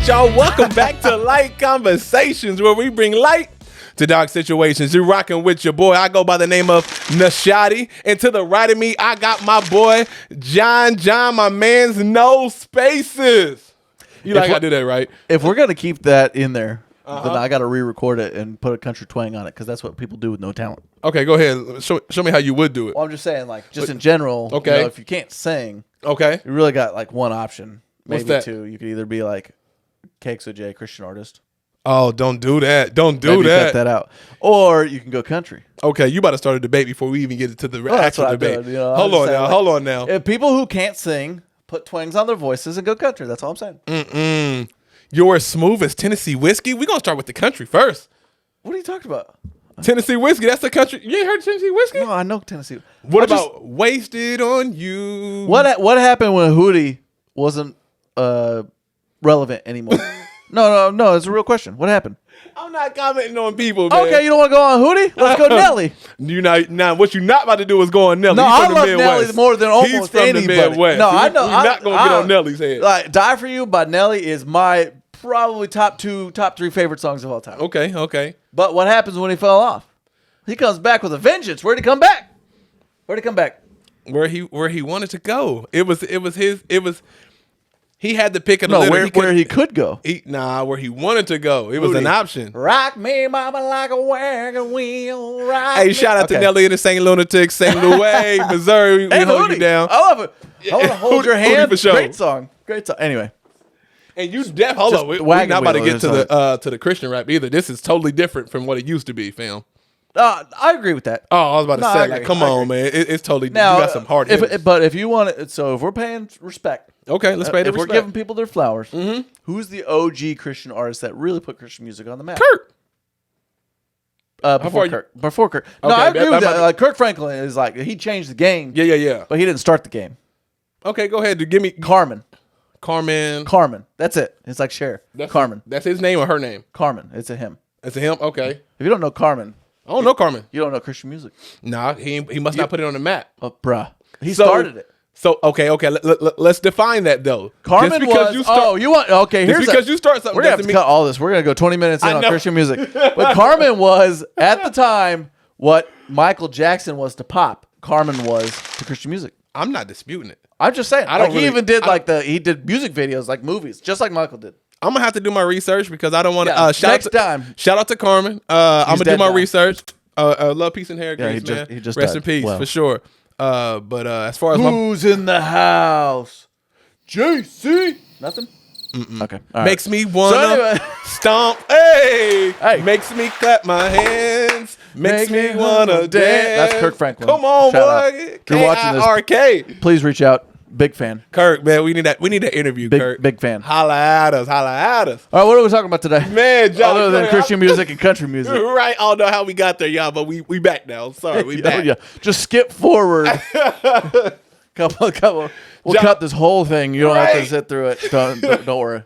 y'all. Welcome back to Light Conversations, where we bring light to dark situations. You're rocking with your boy. I go by the name of Nishatti. And to the right of me, I got my boy, John, my man's no spaces. You like I do that, right? If we're going to keep that in there, then I got to re-record it and put a country twang on it, because that's what people do with no talent. Okay, go ahead. Show me how you would do it. Well, I'm just saying, like, just in general, okay. You know, if you can't sing, okay, you really got, like, one option. What's Maybe that? two. You could either be, like, KXOJ, Christian artist. Oh, don't do that. Don't do Maybe that. cut that out. Or you can go country. Okay, you about to start a debate before we even get to the actual debate. You know, Hold on now. If people who can't sing put twangs on their voices and go country. That's all I'm saying. You're as smooth as Tennessee whiskey. We're going to start with the country first. What are you talking about? Tennessee whiskey, that's the country. You ain't heard Tennessee whiskey? No, I know Tennessee. What about Wasted on You? What happened when Hootie wasn't relevant anymore? No, it's a real question. What happened? I'm not commenting on people, man. Okay, you don't want to go on Hootie? Let's go Nelly. Now, what you're not about to do is go on Nelly. No, He's I from love the Midwest. Nelly more than almost He's from anybody. the Midwest. No, I know. We're not going to get on Nelly's head. Like, Die For You by Nelly is my probably top three favorite songs of all time. Okay. But what happens when he fell off? He comes back with a vengeance. Where'd he come back? Where he wanted to go. He had to pick it. No, where he could go. Where he wanted to go. It was an option. Rock me, mama, like a wagon wheel. Rock Hey, me. shout out to Nelly and the St. Lunatics, St. Louis, Missouri. We hold you down. I love it. I want to hold your Hootie hand. for sure. Great song. Anyway. And you hold on. We're not about to get to the Christian rap either. This is totally different from what it used to be, fam. I agree with that. Oh, I was about to say, like, come on, man. It's totally, now, you got some hard hitters. But if you want it, so if we're paying respect. Okay, let's pay the respect. If we're giving people their flowers, who's the OG Christian artist that really put Christian music on the map? Kirk. Before Kirk. No, Okay, I agree with that. Like, Kirk Franklin is like, he changed the game. Yeah. But he didn't start the game. Okay, go ahead. Give me Carmen. That's it. It's like Cher. Carmen. That's his name or her name? Carmen. It's a him. It's a him? Okay. If you don't know Carmen. I don't know Carmen. You don't know Christian music. Nah, he must not put it on the map. Bruh. He started it. So, okay. Let's define that, though. Carmen was, here's because you start something. We're going to have to cut all this. We're going to go 20 minutes in on Christian music. But Carmen was, at the time, what Michael Jackson was to pop. Carmen was to Christian music. I'm not disputing it. I'm just saying. He even did he did music videos, like movies, just like Michael did. I'm going to have to do my research because I don't want to. Shout out to Carmen. I'm going to do my research. Love, peace, and hair grease, man. He just Rest died. in peace, for sure. But as far as who's in the house? JC. Nothing? Okay. All makes me wanna stomp. Hey. Makes me clap my hands. Makes me wanna dance. That's Kirk Franklin. Come on, boy. You're watching this. KIRK. Please reach out. Big fan. Kirk, man, we need that interview, Kirk. Big fan. Holla at us. All right, what are we talking about today? Man, John, other than Christian music and country music. Right. I don't know how we got there, y'all, but we back now. Sorry, we back. Yeah. Just skip forward. couple. We'll cut this whole thing. You don't have to sit through it. Don't worry.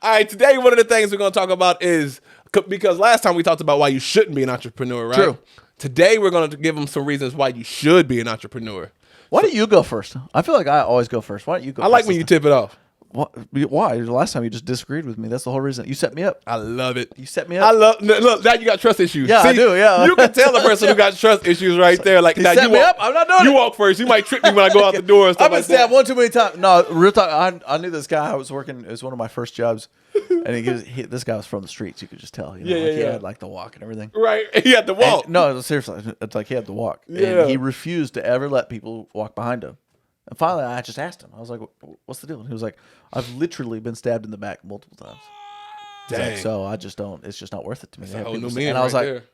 All right, today one of the things we're going to talk about is, because last time we talked about why you shouldn't be an entrepreneur, right? True. Today we're going to give them some reasons why you should be an entrepreneur. Why don't you go first? I feel like I always go first. Why don't you go first? I like when you tip it off. Why? The last time you just disagreed with me. That's the whole reason. You set me up. I love it. You set me up. Look, now you got trust issues. Yeah, I do, yeah. You can tell the person who got trust issues right there. Like, set me up. I'm not doing it. You walk first. You might trip me when I go out the door and stuff I've been like stabbed that. one too many times. No, real talk. I knew this guy. I was working. It was one of my first jobs. And this guy was from the streets. You could just tell. You know, he had like the walk and everything. Right. He had the walk. No, seriously. It's like he had the walk. Yeah. And he refused to ever let people walk behind him. And finally, I just asked him. I was like, what's the deal? And he was like, I've literally been stabbed in the back multiple times. Dang. Like, so I just don't. It's just not worth it to me. That's a whole new And meaning I was right like, there.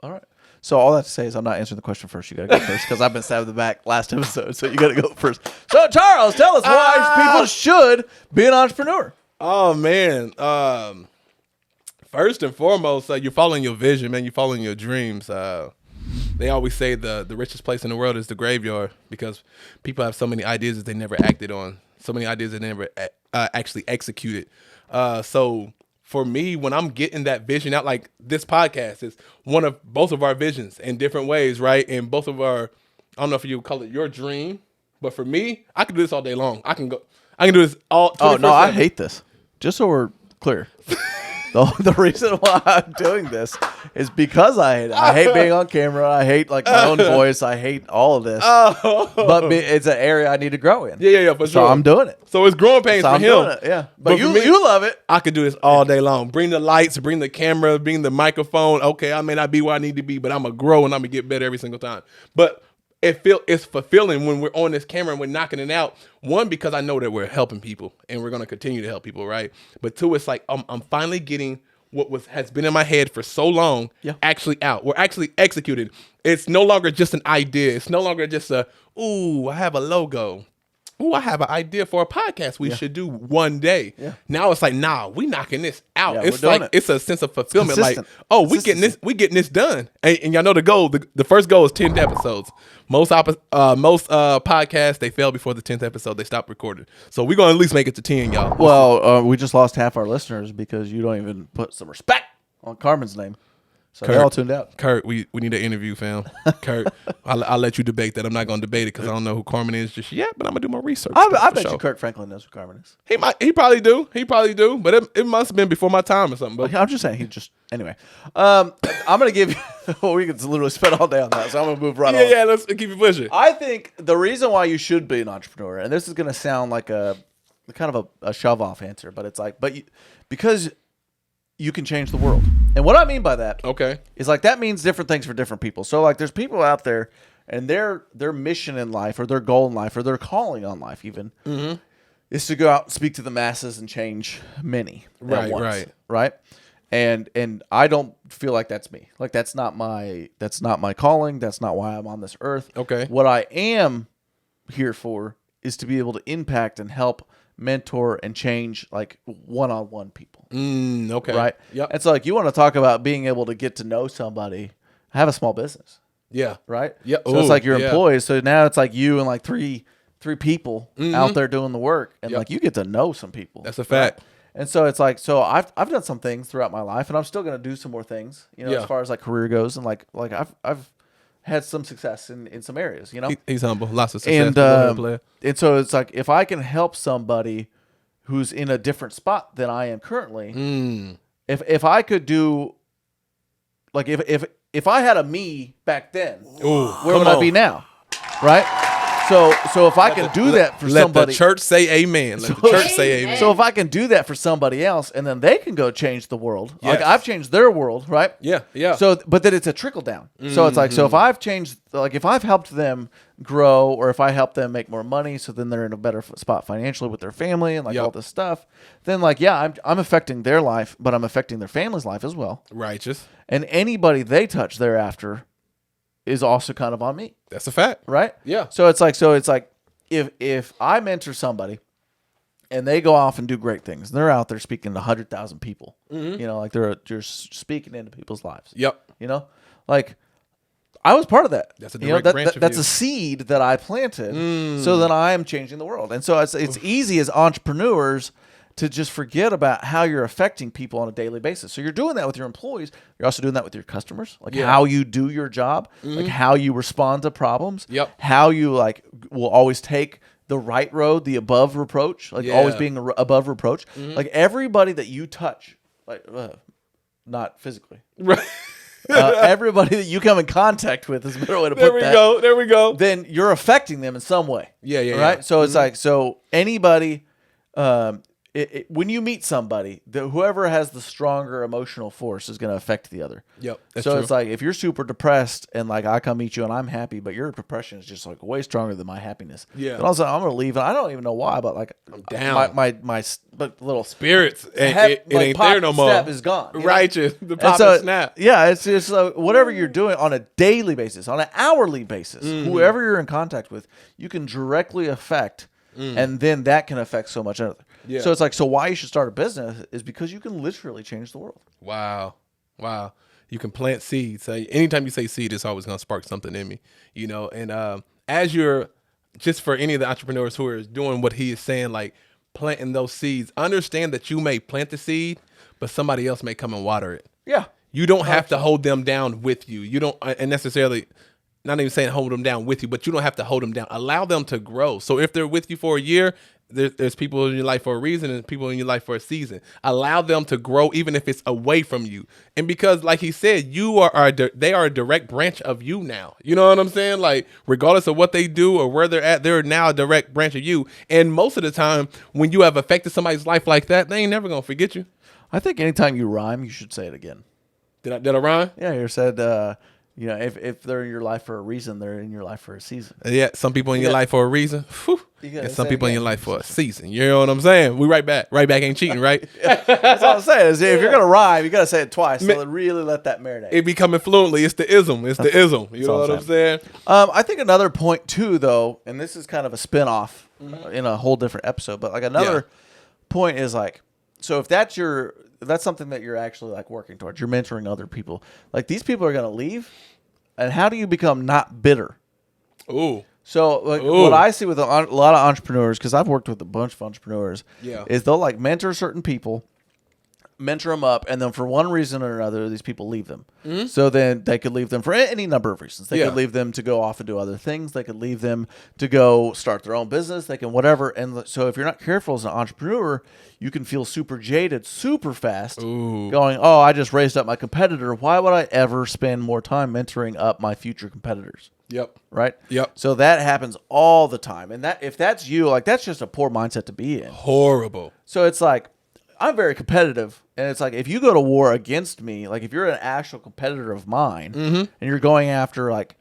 all right. So all that to say is I'm not answering the question first. You got to go first because I've been stabbed in the back last episode. So you got to go first. So Charles, tell us why people should be an entrepreneur. Oh, man. First and foremost, you're following your vision, man. You're following your dreams. They always say the richest place in the world is the graveyard because people have so many ideas that they never acted on, so many ideas that they never actually executed. So for me, when I'm getting that vision out, like this podcast is both of our visions in different ways, right? And both of our, I don't know if you call it your dream, but for me, I can do this all day long. I can do this all. Oh no, I hate this. Just so we're clear. The reason why I'm doing this is because I hate being on camera. I hate like my own voice. I hate all of this. But it's an area I need to grow in. Yeah, for sure. So I'm doing it. So it's growing pains So for I'm him. doing it. Yeah, but for me, you love it. I could do this all day long. Bring the lights, bring the camera, bring the microphone. Okay, I may not be where I need to be, but I'm gonna grow and I'm gonna get better every single time. But it's fulfilling when we're on this camera and we're knocking it out. One, because I know that we're helping people and we're gonna continue to help people, right? But two, it's like I'm finally getting what has been in my head for so long actually out. We're actually executed. It's no longer just an idea. It's no longer just I have a logo. Ooh, I have an idea for a podcast we should do one day. Yeah. Now it's like, nah, we knocking this out. Yeah, it's like it's a sense of fulfillment. Like, oh, we getting this done. And y'all know the goal. The first goal is 10 episodes. Most podcasts, they fail before the 10th episode. They stop recording. So we're gonna at least make it to 10, y'all. Well, we just lost half our listeners because you don't even put some respect on Carmen's name. So Kurt, they all tuned out. Kurt, we need an interview, fam. Kurt, I'll let you debate that. I'm not going to debate it because I don't know who Carmen is just yet, but I'm going to do my research. I bet you Kurt Franklin knows who Carmen is. He probably do. But it must have been before my time or something. But I'm just saying, anyway. I'm going to give you, we could literally spend all day on that, so I'm going to move right on. Yeah, let's keep it pushing. I think the reason why you should be an entrepreneur, and this is going to sound like a kind of a shove-off answer, but it's like, because you can change the world. And what I mean by that is like that means different things for different people. So like there's people out there and their mission in life or their goal in life or their calling on life even is to go out and speak to the masses and change many at once, right? And I don't feel like that's me. Like that's not my calling. That's not why I'm on this earth. Okay. What I am here for is to be able to impact and help mentor and change like one-on-one people. Okay. Right? Yep. And so like you want to talk about being able to get to know somebody, have a small business. Yeah. Right? Yep. So it's like your employees. So now it's like you and like three people out there doing the work. And like you get to know some people. That's a fact. Right? And so it's like, so I've done some things throughout my life and I'm still going to do some more things, as far as like career goes. And like I've had some success in some areas, He's humble. Lots of success. And so it's like if I can help somebody who's in a different spot than I am currently, if I could do, like if I had a me back then, where would I be now, right? So if I can do that for somebody, let the church say amen. Let the church say amen. So if I can do that for somebody else, and then they can go change the world, like I've changed their world, right? Yeah. So, but then it's a trickle down. So it's like, so if I've changed, like if I've helped them grow, or if I help them make more money, so then they're in a better spot financially with their family and like all this stuff, then like I'm affecting their life, but I'm affecting their family's life as well. Righteous. And anybody they touch thereafter is also kind of on me. That's a fact. Right? Yeah. So it's like if I mentor somebody and they go off and do great things, and they're out there speaking to 100,000 people, like they're speaking into people's lives. Yep. Like I was part of that. That's a direct branch of that's you. a seed that I planted so that I am changing the world. And so it's easy as entrepreneurs to just forget about how you're affecting people on a daily basis. So you're doing that with your employees. You're also doing that with your customers, like how you do your job, like how you respond to problems, how you like will always take the right road, the above reproach, like always being above reproach. Like everybody that you touch, like not physically, right? Everybody that you come in contact with is a better way to put that. There we go. Then you're affecting them in some way. Yeah. Right. So it's like, so anybody, when you meet somebody, whoever has the stronger emotional force is going to affect the other. Yep. That's so true. it's like if you're super depressed and like I come meet you and I'm happy, but your depression is just like way stronger than my happiness. Yeah. Then also I'm going to leave and I don't even know why, but like I'm down. My but little spirits, it ain't there no more. Step is gone. Righteous. The pop and snap. Yeah. It's just whatever you're doing on a daily basis, on an hourly basis, whoever you're in contact with, you can directly affect, and then that can affect so much other. Yeah. So it's like, so why you should start a business is because you can literally change the world. Wow. You can plant seeds. So anytime you say seed, it's always going to spark something in me, and as you're, just for any of the entrepreneurs who are doing what he is saying, like planting those seeds, understand that you may plant the seed, but somebody else may come and water it. Yeah. You don't have to hold them down with you. You don't, and necessarily, not even saying hold them down with you, but you don't have to hold them down. Allow them to grow. So if they're with you for a year, there's people in your life for a reason and people in your life for a season. Allow them to grow, even if it's away from you. And because, like he said, they are a direct branch of you now. You know what I'm saying? Like, regardless of what they do or where they're at, they're now a direct branch of you. And most of the time, when you have affected somebody's life like that, they ain't never gonna forget you. I think anytime you rhyme, you should say it again. Did I rhyme? Yeah, you said. If they're in your life for a reason, they're in your life for a season. Yeah, some people in your life for a reason. And some people in your life for a season. You know what I'm saying? We right back. Right back ain't cheating, right? That's all I'm saying. Is if you're gonna rhyme, you gotta say it twice. So really let that marinate. It be coming fluently. It's the ism. It's the ism. You know what I'm saying? I think another point too, though, and this is kind of a spin-off in a whole different episode, but like another point is like, so if that's something that you're actually like working towards, you're mentoring other people. Like these people are gonna leave. And how do you become not bitter? Ooh. So what I see with a lot of entrepreneurs, because I've worked with a bunch of entrepreneurs, is they'll like mentor certain people, mentor them up, and then for one reason or another, these people leave them. Mm-hmm. So then they could leave them for any number of reasons. They could leave them to go off and do other things. They could leave them to go start their own business. They can whatever. And so if you're not careful as an entrepreneur, you can feel super jaded super fast. Ooh. Going, oh, I just raised up my competitor. Why would I ever spend more time mentoring up my future competitors? Yep. Right? Yep. So that happens all the time. And that if that's you, like that's just a poor mindset to be in. Horrible. So it's like, I'm very competitive, and it's like if you go to war against me, like if you're an actual competitor of mine, and you're going after like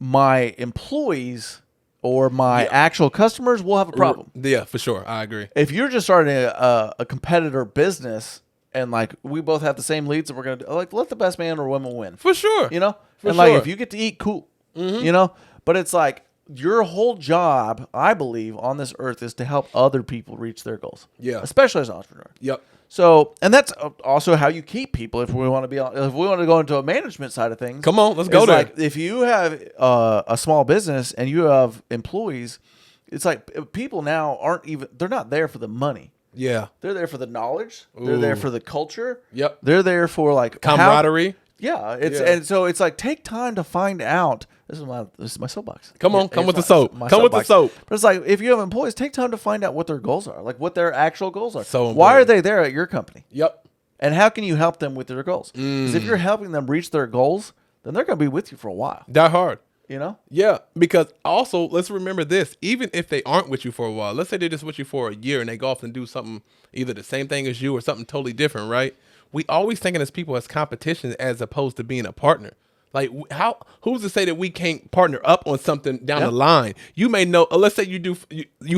my employees or my actual customers, we'll have a problem. Yeah, for sure. I agree. If you're just starting a competitor business and like we both have the same leads and we're gonna do, like let the best man or woman win. For sure. You know? For like sure. if you get to eat, cool. You know? But it's like your whole job, I believe, on this earth is to help other people reach their goals. Yeah. Especially as an entrepreneur. Yep. So, and that's also how you keep people. If we want to go into a management side of things, come on, let's go there. Like if you have a small business and you have employees, it's like people now they're not there for the money. Yeah. They're there for the knowledge. Ooh. They're there for the culture. Yep. They're there for like camaraderie. And so it's like take time to find out. This is my soapbox. Come on, come with the soap. Come with the soap. But it's like if you have employees, take time to find out what their goals are, like what their actual goals are. So why are they there at your company? Yep. And how can you help them with their goals? Because if you're helping them reach their goals, then they're going to be with you for a while. Die hard. You know? Yeah, because also let's remember this: even if they aren't with you for a while, let's say they're just with you for a year and they go off and do something, either the same thing as you or something totally different, right? We always thinking as people as competition as opposed to being a partner. Like who's to say that we can't partner up on something down the line? You may know, let's say you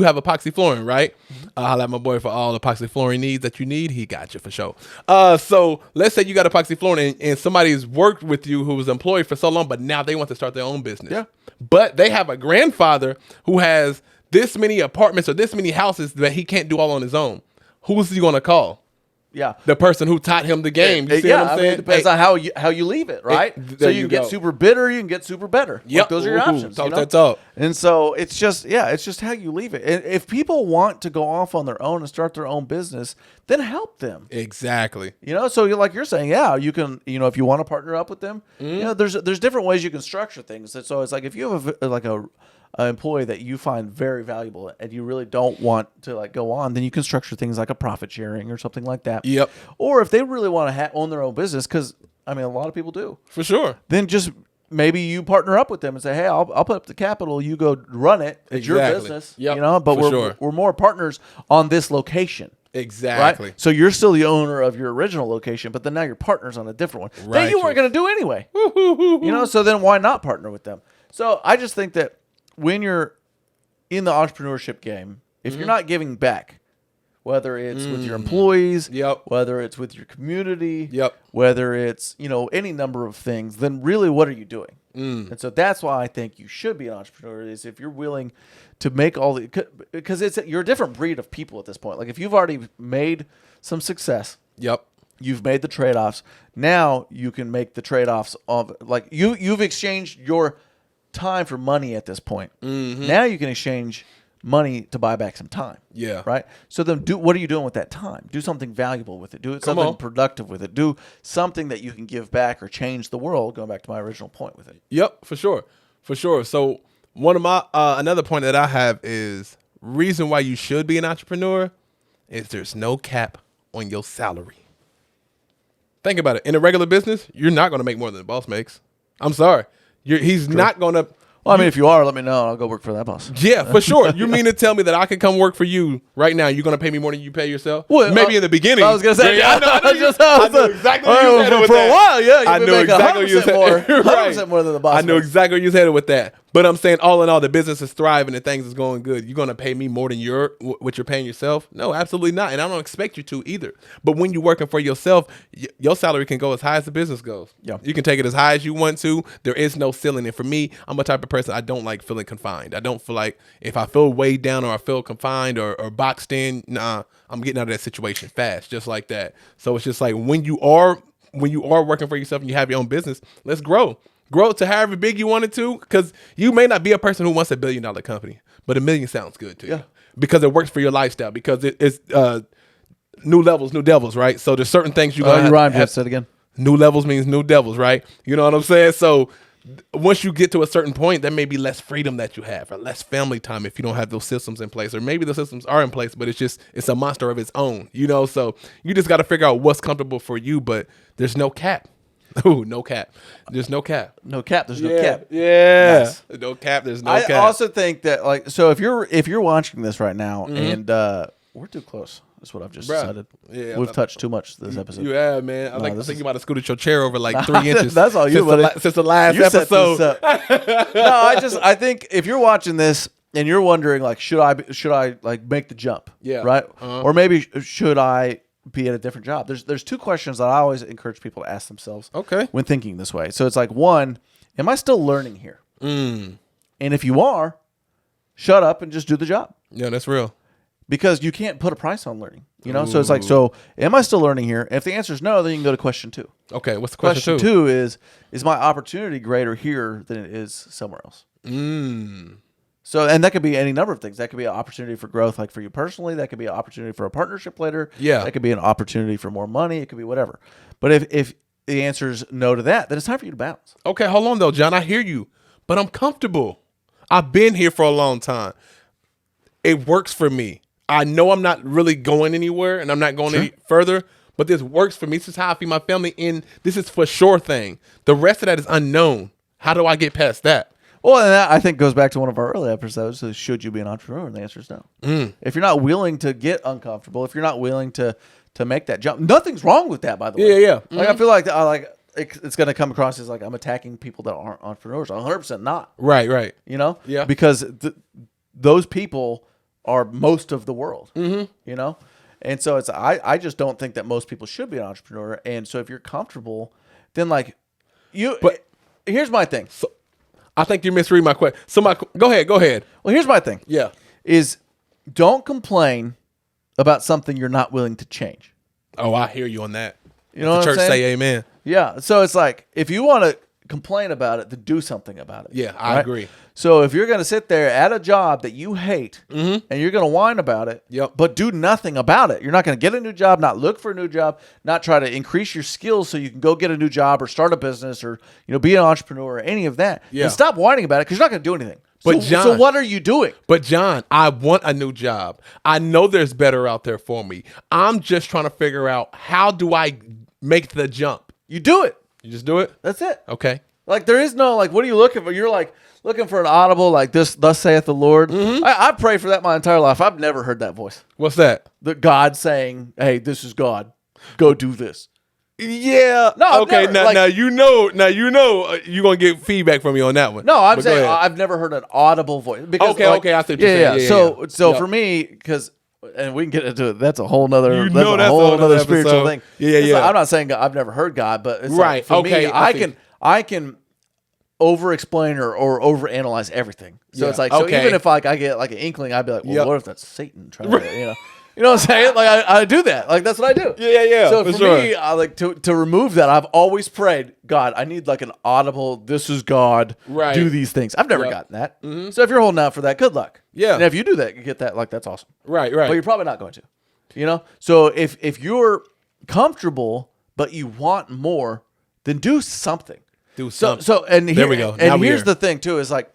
have epoxy flooring, right? I'll have my boy for all epoxy flooring needs that you need. He got you for sure. So let's say you got epoxy flooring and somebody's worked with you who was employed for so long, but now they want to start their own business. Yeah. But they have a grandfather who has this many apartments or this many houses that he can't do all on his own. Who's he going to call? Yeah, the person who taught him the game. You see what I'm saying? It depends on how you leave it, right? So you can get super bitter, you can get super better. Yep, like those are your options. Talk that talk. And so it's just how you leave it. And if people want to go off on their own and start their own business, then help them. Exactly. You know, so like you're saying, you can. You know, if you want to partner up with them, you know, there's different ways you can structure things. So it's like if you have an employee that you find very valuable and you really don't want to like go on, then you can structure things like a profit sharing or something like that. Yep. Or if they really want to own their own business, because I mean a lot of people do for sure. Then just maybe you partner up with them and say, hey, I'll put up the capital, you go run it. It's your business. Yep. You know, but we're more partners on this location. Exactly. Right? So you're still the owner of your original location, but then now you're partners on a different one that you weren't going to do anyway. You know, so then why not partner with them? So I just think that when you're in the entrepreneurship game, if you're not giving back, whether it's with your employees, whether it's with your community, whether it's, you know, any number of things, then really what are you doing? And so that's why I think you should be an entrepreneur, is if you're willing to make all the, because you're a different breed of people at this point. Like if you've already made some success, you've made the trade-offs. Now you can make the trade-offs of like you've exchanged your time for money at this point. Now you can exchange money to buy back some time. Right? So then what are you doing with that time? Do something valuable with it. Do something productive with it. Do something that you can give back or change the world, going back to my original point with it. Yep, for sure. For sure. So one of my another point that I have is reason why you should be an entrepreneur is there's no cap on your salary. Think about it. In a regular business, you're not going to make more than the boss makes. I'm sorry. He's not going to. Well, I mean, if you are, let me know. I'll go work for that boss. Yeah, for sure. You mean to tell me that I can come work for you right now? You're going to pay me more than you pay yourself? Well, maybe in the beginning. I was going to say. I know exactly what you said with for that. a while, yeah. I knew exactly what you said. More, 100% more than the boss. I know exactly what you said with that. But I'm saying, all in all, the business is thriving and things is going good. You're going to pay me more than what you're paying yourself? No, absolutely not. And I don't expect you to either. But when you're working for yourself, your salary can go as high as the business goes. Yeah. You can take it as high as you want to. There is no ceiling. And for me, I'm a type of person, I don't like feeling confined. I don't feel like if I feel weighed down or I feel confined or boxed in, I'm getting out of that situation fast, just like that. So it's just like when you are working for yourself and you have your own business, let's grow. Grow to however big you want it to, because you may not be a person who wants $1 billion company, but $1 million sounds good to you because it works for your lifestyle, because it's new levels, new devils, right? So there's certain things you rhymed. Have said again. New levels means new devils, right? You know what I'm saying? So once you get to a certain point, there may be less freedom that you have, or less family time if you don't have those systems in place, or maybe the systems are in place, but it's a monster of its own, you know? So you just got to figure out what's comfortable for you, but there's no cap. Ooh, no cap. There's no cap. No cap. There's no cap. Yeah. Nice. No cap. There's no cap. I also think that, like, so if you're watching this right now, and we're too close. That's what I've just decided. Yeah, we've touched too much this episode. You have, man. I think you might have scooted your chair over like 3 inches. That's all you, since the last episode. No, I think if you're watching this and you're wondering, like, should I like make the jump? Yeah. Right. Or maybe should I be at a different job? There's two questions that I always encourage people to ask themselves. Okay. When thinking this way. So it's like, one, am I still learning here? And if you are, shut up and just do the job. Yeah, that's real. Because you can't put a price on learning. You know? So it's like, so am I still learning here? If the answer is no, then you can go to question 2. Okay, what's the question 2? Question 2 is my opportunity greater here than it is somewhere else? So, and that could be any number of things. That could be an opportunity for growth, like for you personally. That could be an opportunity for a partnership later. Yeah. That could be an opportunity for more money. It could be whatever. But if the answer is no to that, then it's time for you to bounce. Okay, hold on though, John. I hear you, but I'm comfortable. I've been here for a long time. It works for me. I know I'm not really going anywhere, and I'm not going any further, but this works for me. This is how I feed my family, and this is for sure thing. The rest of that is unknown. How do I get past that? Well, and that I think goes back to one of our early episodes. So should you be an entrepreneur? And the answer is no. If you're not willing to get uncomfortable, if you're not willing to make that jump, nothing's wrong with that, by the way. Yeah. Like I feel like it's going to come across as like I'm attacking people that aren't entrepreneurs. 100% not. Right. You know? Yeah. Because those people are most of the world. You know? And so it's I just don't think that most people should be an entrepreneur. And so if you're comfortable, then like you. But here's my thing. So, I think you misread my question. So go ahead. Well, here's my thing. Yeah. Is don't complain about something you're not willing to change. Oh, I hear you on that. You know what I'm saying? The church say amen. Yeah. So it's like, if you want to complain about it, then do something about it. Yeah, I agree. So if you're going to sit there at a job that you hate and you're going to whine about it, but do nothing about it, you're not going to get a new job, not look for a new job, not try to increase your skills so you can go get a new job or start a business or be an entrepreneur or any of that. Yeah. And stop whining about it because you're not going to do anything. But so what are you doing? But John, I want a new job. I know there's better out there for me. I'm just trying to figure out, how do I make the jump? You do it. You just do it? That's it. Okay. Like, there is no, like, what are you looking for? You're like looking for an audible, like this, thus saith the Lord. I prayed for that my entire life. I've never heard that voice. What's that? The God saying, hey, this is God. Go do this. Yeah. No. Okay. Now you know you're gonna get feedback from me on that one. No, I'm saying I've never heard an audible voice. Because, okay. I see what you're saying. So for me, because, and we can get into it. That's a whole nother. That's a whole nother spiritual thing. Yeah. Like, I'm not saying I've never heard God, but it's right. Like, for me, I can over-explain or overanalyze everything. So it's like, so even if like I get like an inkling, I'd be like, well, what if that's Satan trying to, You know what I'm saying? Like I do that. Like that's what I do. Yeah. So for me, I like to remove that. I've always prayed, God, I need like an audible. This is God. Right. Do these things. I've never gotten that. So if you're holding out for that, good luck. Yeah. And if you do that, you get that. Like that's awesome. Right. But you're probably not going to. So if you're comfortable but you want more, then do something. Do something. So and there we go. And here's the thing too is like,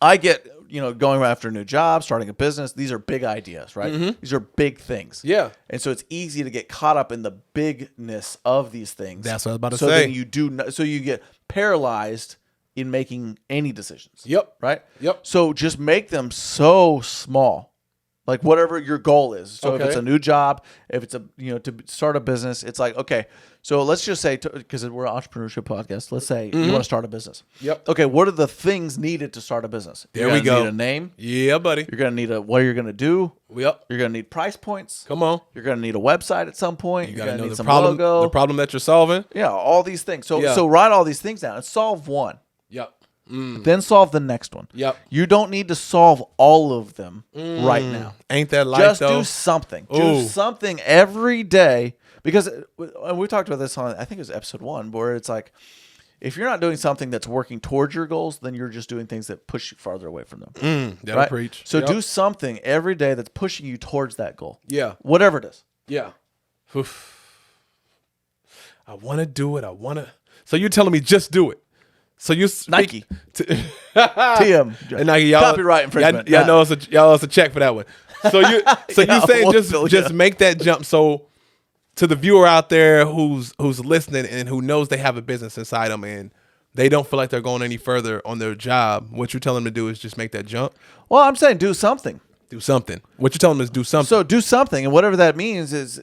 I get going after a new job, starting a business, these are big ideas, right? These are big things. Yeah. And so it's easy to get caught up in the bigness of these things. That's what I was about to so say. Then so you get paralyzed in making any decisions. Yep. Right? Yep. So just make them so small. Like whatever your goal is. So if it's a new job, if it's to start a business, it's like, okay, so let's just say, because we're an entrepreneurship podcast, let's say you want to start a business. Yep. Okay, what are the things needed to start a business? There we go. You're going to need a name. Yeah, buddy. You're going to need what you're going to do. Yep. You're going to need price points. Come on. You're going to need a website at some point. You You're got to going to know need the some problem, logo. the problem that you're solving. Yeah, all these things. So write all these things down and solve one. Yep. Then solve the next one. Yep. You don't need to solve all of them right now. Ain't that like Just though? do something. Ooh. Do something every day. Because and we talked about this on, I think it was episode 1, where it's like, if you're not doing something that's working towards your goals, then you're just doing things that push you farther away from them. That'll preach. So do something every day that's pushing you towards that goal. Yeah. Whatever it is. Yeah. Oof. I want to do it. So you're telling me just do it. So you Nike. TM. And Nike, y'all, copyright infringement. Y'all know it's a check for that one. So you saying just make that jump. So to the viewer out there who's listening and who knows they have a business inside them and they don't feel like they're going any further on their job, what you tell them to do is just make that jump. Well, I'm saying do something. Do something. What you tell them is do something. So do something, and whatever that means is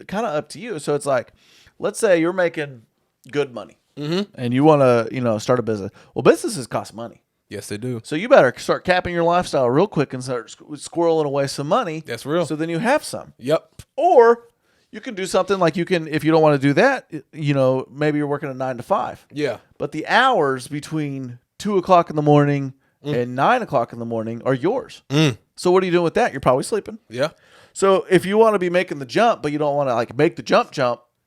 kind of up to you. So it's like, let's say you're making good money. And you want to, start a business. Well, businesses cost money. Yes, they do. So you better start capping your lifestyle real quick and start squirreling away some money. That's real. So then you have some. Yep. Or you can do something like if you don't want to do that, maybe you're working a 9 to 5. Yeah. But the hours between 2:00 in the morning and 9:00 in the morning are yours. So what are you doing with that? You're probably sleeping. Yeah. So if you want to be making the jump, but you don't want to make the jump,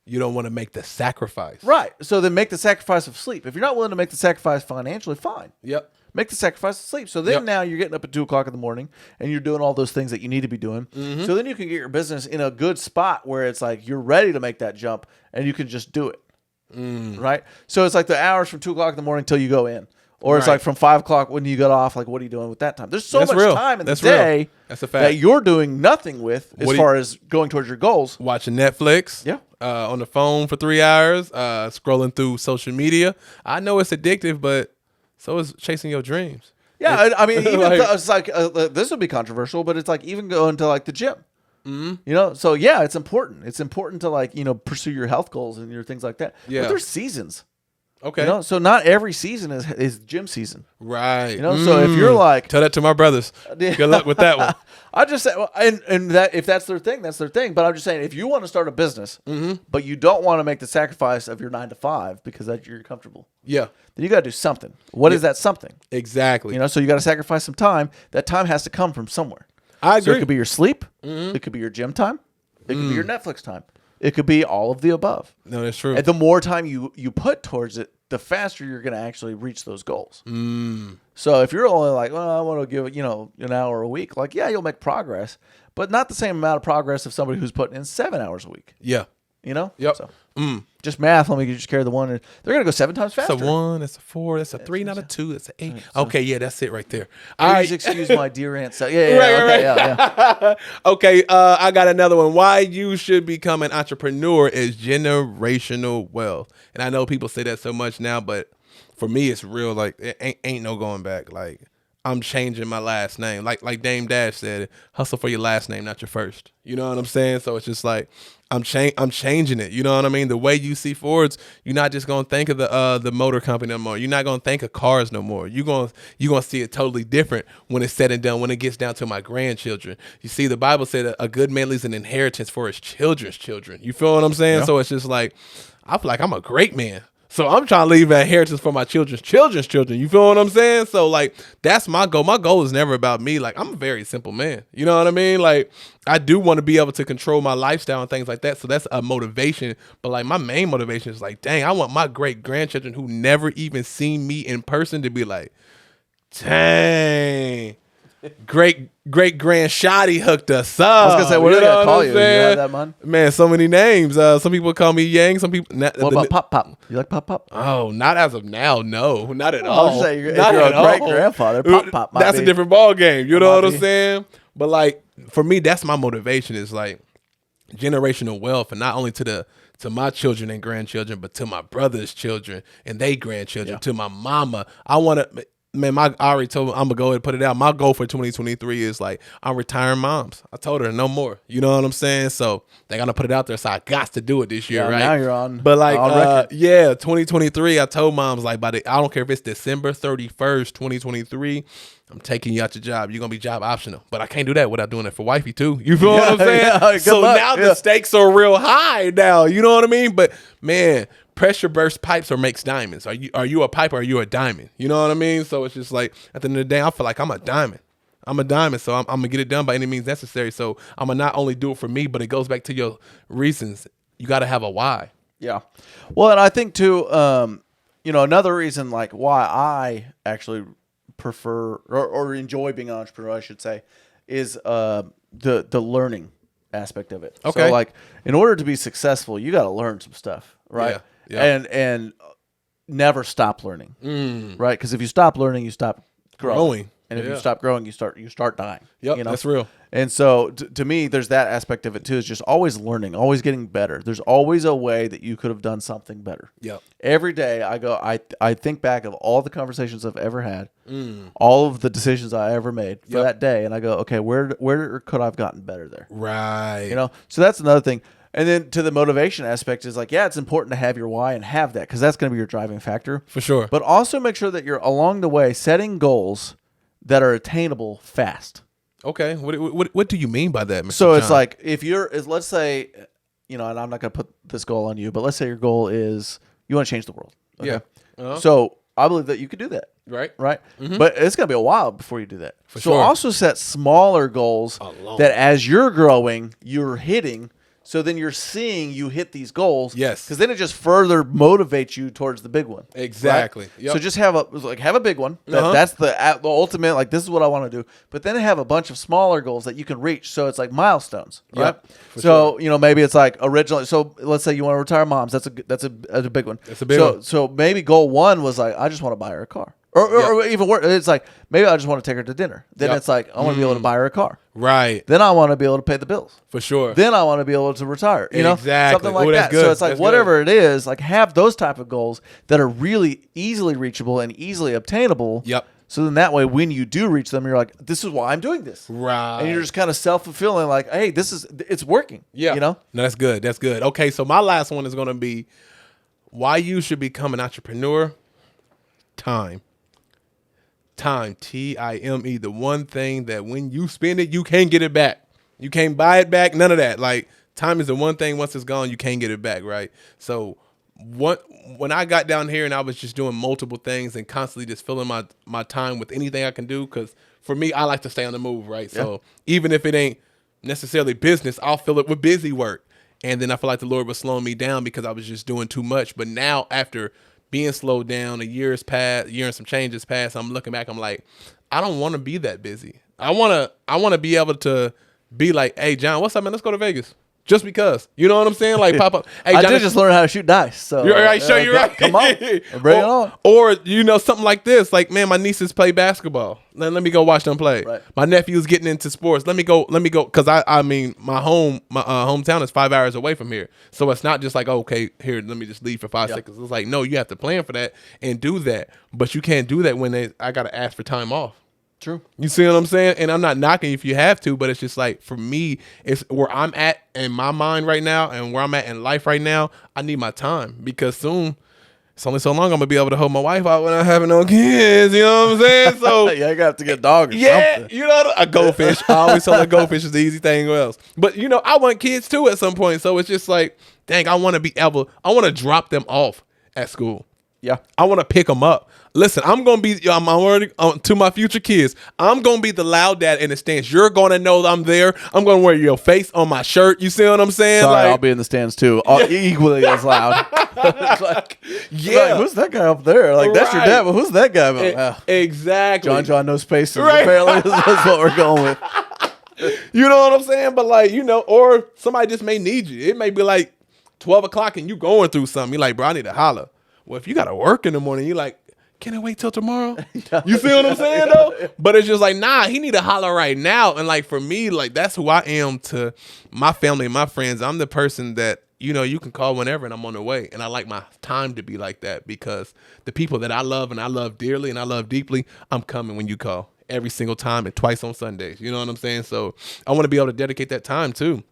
you don't want to make the sacrifice. Right. So then make the sacrifice of sleep. If you're not willing to make the sacrifice financially, fine. Yep. Make the sacrifice of sleep. So then now you're getting up at 2:00 in the morning and you're doing all those things that you need to be doing. So then you can get your business in a good spot where it's like you're ready to make that jump and you can just do it. Right. So it's like the hours from 2:00 in the morning till you go in. Or it's like from 5:00 when you get off, like what are you doing with that time? There's so much time in the day That's a fact. that you're doing nothing with as far as going towards your goals. Watching Netflix. Yeah. On the phone for 3 hours, scrolling through social media. I know it's addictive, but so is chasing your dreams. Yeah, I mean, even it's like this would be controversial, but it's like even going to like the gym. So yeah, it's important. It's important to pursue your health goals and your things like that. Yeah. But there's seasons. Okay. So not every season is gym season. Right. So if you're like, tell that to my brothers. Good luck with that one. I just say, and that if that's their thing, that's their thing. But I'm just saying, if you want to start a business, but you don't want to make the sacrifice of your 9 to 5 because that you're comfortable, yeah, then you got to do something. What is that something? Exactly. So you got to sacrifice some time. That time has to come from somewhere. I agree. So it could be your sleep. It could be your gym time. It could be your Netflix time. It could be all of the above. No, that's true. And the more time you put towards it, the faster you're going to actually reach those goals. So if you're only like, well, I want to give an hour a week, you'll make progress, but not the same amount of progress of somebody who's putting in 7 hours a week. Yeah. Yep. So, just math. Let me just carry the one. They're going to go 7 times faster. That's a 1. That's a 4. That's a 3. Not a 2. That's an 8. Right, so okay. Yeah. That's it right there. Please excuse my dear aunt. Yeah. Okay. I got another one. Why you should become an entrepreneur is generational wealth. And I know people say that so much now, but for me, it's real. Like it ain't no going back. Like I'm changing my last name. Like Dame Dash said, hustle for your last name, not your first. You know what I'm saying? So it's just like I'm changing it. You know what I mean? The way you see Fords, you're not just gonna think of the motor company no more. You're not gonna think of cars no more. You're gonna see it totally different when it's said and done. When it gets down to my grandchildren, you see, the Bible said a good man leaves an inheritance for his children's children. You feel what I'm saying? Yeah. So it's just like I feel like I'm a great man. So I'm trying to leave an inheritance for my children's children. You feel what I'm saying? So like that's my goal. My goal is never about me. Like I'm a very simple man. You know what I mean? Like I do want to be able to control my lifestyle and things like that. So that's a motivation. But like my main motivation is like, dang, I want my great grandchildren who never even seen me in person to be like, dang, great grand Nishatti hooked us up. I was gonna say, what are they gonna call you? You have that, man? Man, so many names. Some people call me Yang. Some people. What about Pop Pop? You like Pop Pop? Oh, not as of now. No, not at all. I was saying, if you're a great grandfather, Pop Pop. That's a different ball game. You know what I'm saying? But like for me, that's my motivation. Is like generational wealth, and not only to my children and grandchildren, but to my brother's children and they grandchildren, to my mama. I want to. Man, I already told her I'm gonna go ahead and put it out. My goal for 2023 is like I'm retiring moms. I told her no more. You know what I'm saying? So they gotta put it out there. So I got to do it this year, right? Now you're on. But like, 2023. I told moms like I don't care if it's December 31st, 2023. I'm taking you out your job. You're gonna be job optional, but I can't do that without doing it for wifey too. You feel what I'm saying? So now the stakes are real high now. You know what I mean? But man, pressure burst pipes or makes diamonds. Are you a pipe or are you a diamond? You know what I mean? So it's just like at the end of the day, I feel like I'm a diamond. So I'm gonna get it done by any means necessary. So I'm gonna not only do it for me, but it goes back to your reasons. You got to have a why. Yeah. Well, and I think too, another reason like why I actually prefer or enjoy being an entrepreneur, I should say, is the learning aspect of it. Okay. So like in order to be successful, you got to learn some stuff, right? Yeah. And never stop learning, right? Because if you stop learning, you stop growing. And if you stop growing, you start dying. Yep, that's real. And so to me, there's that aspect of it too. Is just always learning, always getting better. There's always a way that you could have done something better. Yep. Every day I think back of all the conversations I've ever had, all of the decisions I ever made for that day, and I go, okay, where could I have gotten better there? Right. So that's another thing. And then to the motivation aspect is like, it's important to have your why and have that because that's going to be your driving factor. For sure. But also make sure that you're along the way setting goals that are attainable fast. Okay. What do you mean by that, Mr. So John? it's like let's say, and I'm not going to put this goal on you, but let's say your goal is you want to change the world. Okay? Yeah. Uh-huh. So I believe that you could do that. Right. Mm-hmm. But it's going to be a while before you do that. For so sure. also set smaller goals that as you're growing, you're hitting. So then you're seeing you hit these goals. Yes. Because then it just further motivates you towards the big one. Exactly. Right? Yep. So just have a big one. That's the ultimate, like this is what I want to do. But then have a bunch of smaller goals that you can reach. So it's like milestones. Right. Yep, so, maybe it's like originally. So let's say you want to retire moms. That's a big one. That's a big one. So maybe goal one was like, I just want to buy her a car. Or even worse, it's like, maybe I just want to take her to dinner. Then it's like, I want to be able to buy her a car. Right. Then I want to be able to pay the bills. For sure. Then I want to be able to retire. Exactly. Something like that. Good. So it's like whatever it is, like have those type of goals that are really easily reachable and easily obtainable. Yep. So then that way, when you do reach them, you're like, this is why I'm doing this. Right. And you're just kind of self-fulfilling, like, hey, it's working. Yeah. No, that's good. That's good. Okay. So my last one is going to be why you should become an entrepreneur. Time, time, T-I-M-E, the one thing that when you spend it, you can't get it back. You can't buy it back, none of that. Like, time is the one thing, once it's gone, you can't get it back, right? So when I got down here and I was just doing multiple things and constantly just filling my time with anything I can do, because for me, I like to stay on the move, right? Yeah. So even if it ain't necessarily business, I'll fill it with busy work. And then I feel like the Lord was slowing me down because I was just doing too much. But now after being slowed down, a year and some changes passed, I'm looking back, I'm like, I don't want to be that busy. I want to be able to be like, hey, John, what's up, man? Let's go to Vegas. Just because. You know what I'm saying? Like, pop up. Hey, John, I did just learn how to shoot dice. So you're right. Show you right. Come on. Bring it on. Or, something like this. Like, man, my nieces play basketball. Let me go watch them play. Right. My nephew's getting into sports. Let me go. Because I mean, my hometown is 5 hours away from here. So it's not just like, okay, here, let me just leave for 5 seconds. It's like, no, you have to plan for that and do that. But you can't do that when I got to ask for time off. True. You see what I'm saying? And I'm not knocking if you have to, but it's just like, for me, it's where I'm at in my mind right now and where I'm at in life right now. I need my time because soon, it's only so long I'm going to be able to hold my wife out when I'm having no kids. You know what I'm saying? So yeah, you got to get a dog or something. A goldfish. I always tell a goldfish is the easy thing else. But, I want kids too at some point. So it's just like, dang, I want to be able, I want to drop them off at school. Yeah. I want to pick them up. Listen, I'm going to be, I'm already, to my future kids, I'm going to be the loud dad in the stands. You're going to know that I'm there. I'm going to wear your face on my shirt. You see what I'm saying? Sorry, I'll be in the stands too. Equally as loud. It's like, who's that guy up there? Like, that's your dad, but who's that guy? Exactly. John, no spaces. Right. Apparently, that's what we're going with. You know what I'm saying? But like, or somebody just may need you. It may be like 12 o'clock and you going through something. You're like, bro, I need to holler. Well, if you got to work in the morning, you're like, can I wait till tomorrow? You see what I'm saying, though? But it's just like, nah, he need to holler right now. And like, for me, like, that's who I am to my family and my friends. I'm the person that, you can call whenever and I'm on the way. And I like my time to be like that because the people that I love and I love dearly and I love deeply, I'm coming when you call every single time and twice on Sundays. You know what I'm saying? So I want to be able to dedicate that time too.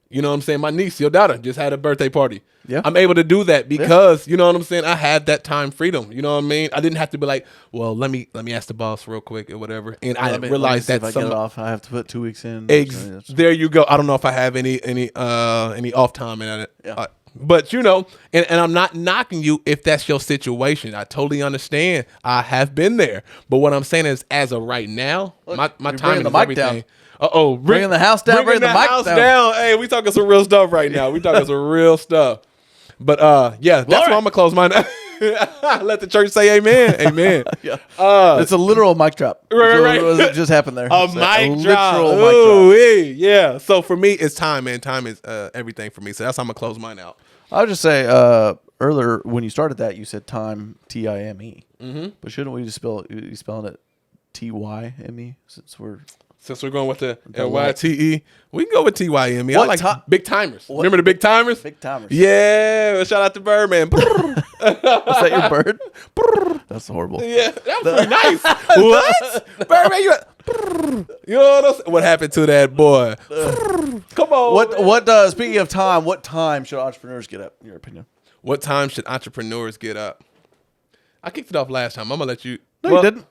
You know what I'm saying? My niece, your daughter, just had a birthday party. Yeah. I'm able to do that because, you know what I'm saying? I had that time freedom. You know what I mean? I didn't have to be like, well, let me ask the boss real quick or whatever. And I realized that if I get it off, I have to put 2 weeks in. There you go. I don't know if I have any off time in it. Yeah. But and I'm not knocking you if that's your situation. I totally understand. I have been there. But what I'm saying is, as of right now, look, my time is the mic everything. Down. Bringing the house down, bringing the mic down. Hey, we talking some real stuff right now. We talking some real stuff. But that's why I'm gonna close mine. Let the church say amen. Amen. Yeah. It's a literal mic drop. Right. It just happened there. A mic drop. Yeah. So for me, it's time, man. Time is everything for me. So that's how I'm gonna close mine out. I would just say earlier when you started that, you said time, time. Mm-hmm. But shouldn't we just you spelling it TYME Since we're going with the LYTE, we can go with TYME. I like big timers. Remember the big timers? Big timers. Yeah. Shout out to Birdman. Was that your bird? That's horrible. Yeah, that was pretty nice. What? Birdman, you know what happened to that boy? Come on. What? Speaking of time, what time should entrepreneurs get up, in your opinion? What time should entrepreneurs get up? I kicked it off last time. I'm gonna let you. No, you didn't.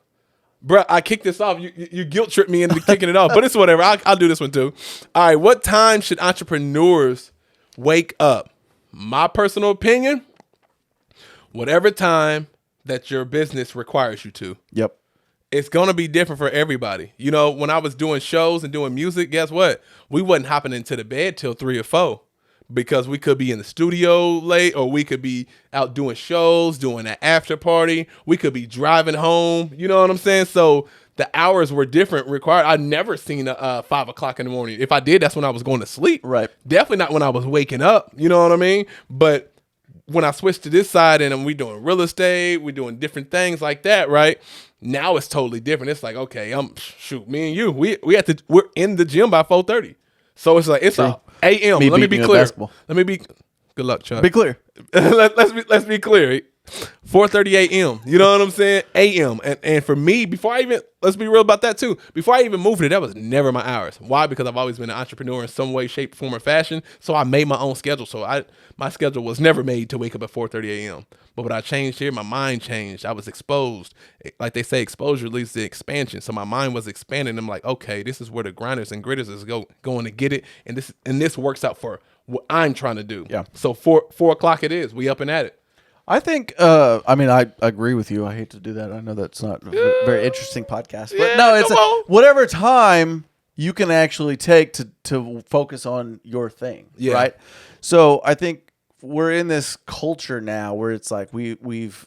Bruh, I kicked this off. You guilt tripped me into kicking it off, but it's whatever. I'll do this one too. All right, what time should entrepreneurs wake up? My personal opinion, whatever time that your business requires you to. Yep. It's going to be different for everybody. When I was doing shows and doing music, guess what? We wasn't hopping into the bed till 3 or 4 because we could be in the studio late or we could be out doing shows, doing an after party. We could be driving home. You know what I'm saying? So the hours were different required. I never seen 5 o'clock in the morning. If I did, that's when I was going to sleep. Right. Definitely not when I was waking up. You know what I mean? But when I switched to this side and we doing real estate, we doing different things like that, right? Now it's totally different. It's like, okay, me and you, we're in the gym by 4:30. So it's like it's a a.m. Let me be clear. Good luck, Chuck. Be clear. let's be clear. 4:30 a.m. You know what I'm saying? A.m. And for me, let's be real about that too. Before I even moved it, that was never my hours. Why? Because I've always been an entrepreneur in some way, shape, form, or fashion. So I made my own schedule. So my schedule was never made to wake up at 4:30 a.m. But what I changed here, my mind changed. I was exposed. Like they say, exposure leads to expansion. So my mind was expanding. I'm like, okay, this is where the grinders and gritters is going to get it. And this works out for what I'm trying to do. Yeah. So 4 o'clock it is. We up and at it. I think, I agree with you. I hate to do that. I know that's not a very interesting podcast. But no, it's whatever time you can actually take to focus on your thing, right? So I think we're in this culture now where it's like we've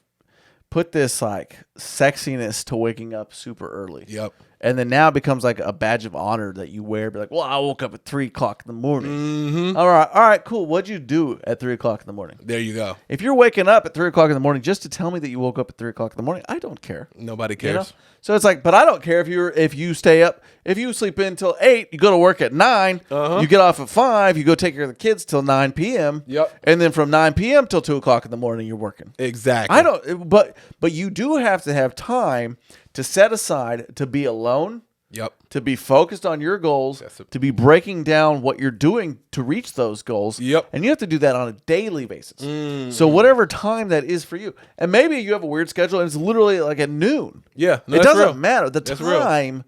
put this like sexiness to waking up super early. Yep. And then now it becomes like a badge of honor that you wear. Be like, well, I woke up at 3 o'clock in the morning. Mm-hmm. All right, cool. What'd you do at 3 o'clock in the morning? There you go. If you're waking up at 3 o'clock in the morning just to tell me that you woke up at 3 o'clock in the morning, I don't care. Nobody cares. So it's like, but I don't care if you stay up, if you sleep in till 8, you go to work at 9, you get off at 5, you go take care of the kids till 9 p.m. Yep. And then from 9 p.m. till 2 o'clock in the morning, you're working. Exactly. I don't, but you do have to have time to set aside to be alone. Yep. To be focused on your goals, to be breaking down what you're doing to reach those goals. Yep. And you have to do that on a daily basis. So whatever time that is for you. And maybe you have a weird schedule and it's literally like at noon. Yeah. No, it doesn't matter. The time,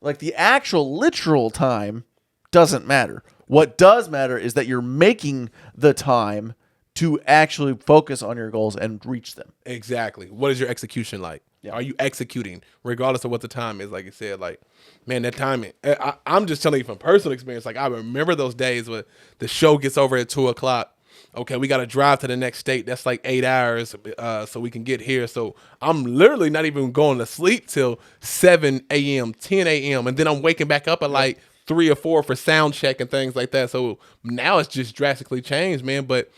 like the actual literal time, doesn't matter. What does matter is that you're making the time to actually focus on your goals and reach them. Exactly. What is your execution like? Yeah. Are you executing regardless of what the time is? Like you said, like, man, that timing. I'm just telling you from personal experience. Like, I remember those days where the show gets over at 2:00. Okay, we got to drive to the next state. That's like 8 hours so we can get here. So I'm literally not even going to sleep till 7 a.m., 10 a.m. And then I'm waking back up at like 3 or 4 for sound check and things like that. So now it's just drastically changed, man. But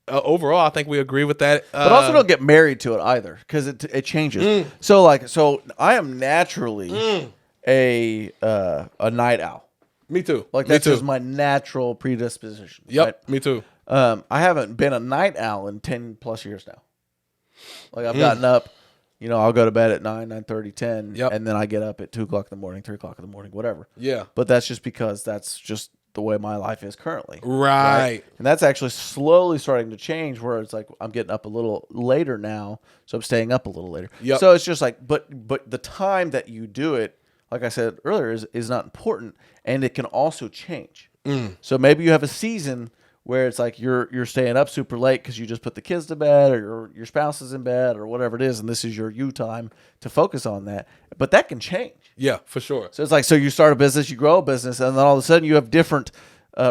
overall, I think we agree with that. But also don't get married to it either, because it changes. So I am naturally a night owl. Me too. Like that's just my natural predisposition. Yep, right? Me too. I haven't been a night owl in 10 plus years now. Like I've gotten up, I'll go to bed at 9, 9:30, 10, and then I get up at 2:00 in the morning, 3:00 in the morning, whatever. Yeah. But that's just because that's just the way my life is currently. Right. And that's actually slowly starting to change, where it's like I'm getting up a little later now, so I'm staying up a little later. Yep. So it's just like, but the time that you do it, like I said earlier, is not important, and it can also change. So maybe you have a season where it's like you're staying up super late because you just put the kids to bed, or your spouse is in bed, or whatever it is, and this is your you time to focus on that. But that can change. Yeah, for sure. So it's like, so you start a business, you grow a business, and then all of a sudden you have different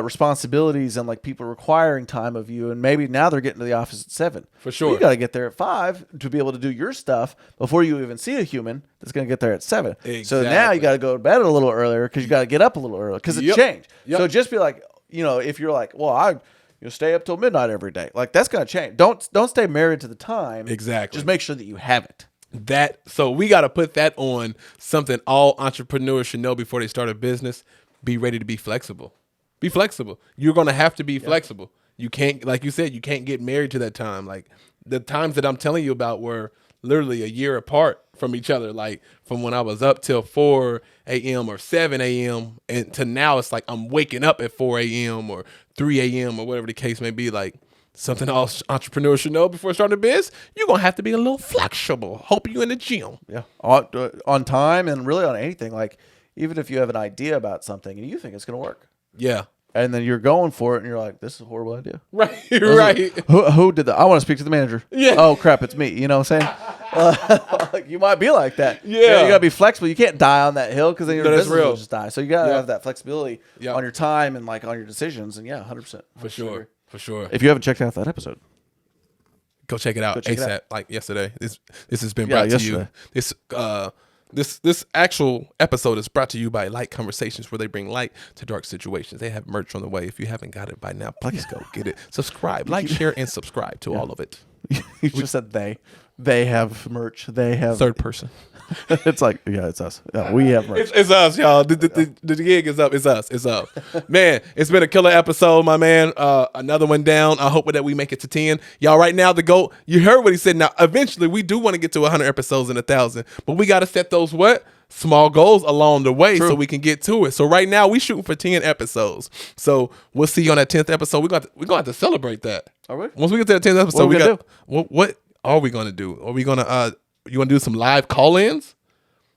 responsibilities and like people requiring time of you, and maybe now they're getting to the office at 7. For sure. But you got to get there at 5 to be able to do your stuff before you even see a human that's going to get there at 7. Exactly. So now you got to go to bed a little earlier because you got to get up a little earlier because it changed. So just be like, if you're like, well, I stay up till midnight every day, like that's going to change. Don't stay married to the time. Exactly. Just make sure that you have it. So we got to put that on something all entrepreneurs should know before they start a business. Be ready to be flexible. Be flexible. You're going to have to be flexible. You can't, like you said, you can't get married to that time. Like the times that I'm telling you about were literally a year apart from each other. Like from when I was up till 4 a.m. or 7 a.m. and to now it's like I'm waking up at 4 a.m. or 3 a.m. or whatever the case may be. Like something else entrepreneurs should know before starting a biz, you're going to have to be a little flexible. Hope you in the gym. Yeah. On time and really on anything. Like even if you have an idea about something and you think it's going to work. Yeah. And then you're going for it and you're like, this is a horrible idea. Right. Right. Who did that? I want to speak to the manager. Yeah. Oh, crap. It's me. You know what I'm saying? You might be like that. Yeah. You got to be flexible. You can't die on that hill because then your business real. will just die. So you got to have that flexibility on your time and like on your decisions. And 100%. For sure. For sure. If you haven't checked out that episode, go check it out ASAP. Like yesterday. This has been brought to you. This actual episode is brought to you by LYTE Conversations, where they bring light to dark situations. They have merch on the way. If you haven't got it by now, please go get it. Subscribe, like, share, and subscribe to all of it. You just said they. They have merch. They have third person. It's like, it's us. Yeah, we have merch. It's us, y'all. The gig is up. It's us. It's up. Man, it's been a killer episode, my man. Another one down. I hope that we make it to 10. Y'all, right now, the goal, you heard what he said. Now, eventually, we do want to get to 100 episodes and 1,000. But we got to set those small goals along the way. True. So we can get to it. So right now, we shooting for 10 episodes. So we'll see you on that 10th episode. We're going to have to celebrate that. Are we? Once we get to that 10th episode, what are we going to do? Are we going to... You want to do some live call-ins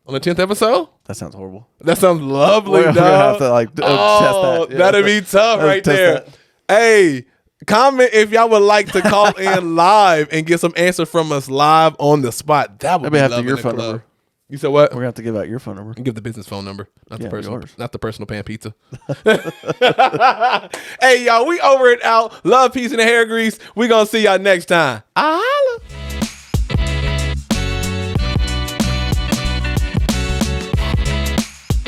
on the 10th episode? That sounds horrible. That sounds lovely, dog. We're gonna have to test that. Yeah. That'd be tough right there. That. Hey, comment if y'all would like to call in live and get some answers from us live on the spot. That would be lovely. Your phone number. You said what? We're gonna have to give out your phone number. Give the business phone number, not yours. Not the personal pan pizza. Hey, y'all, we over and out. Love, peace, and hair grease. We gonna see y'all next time.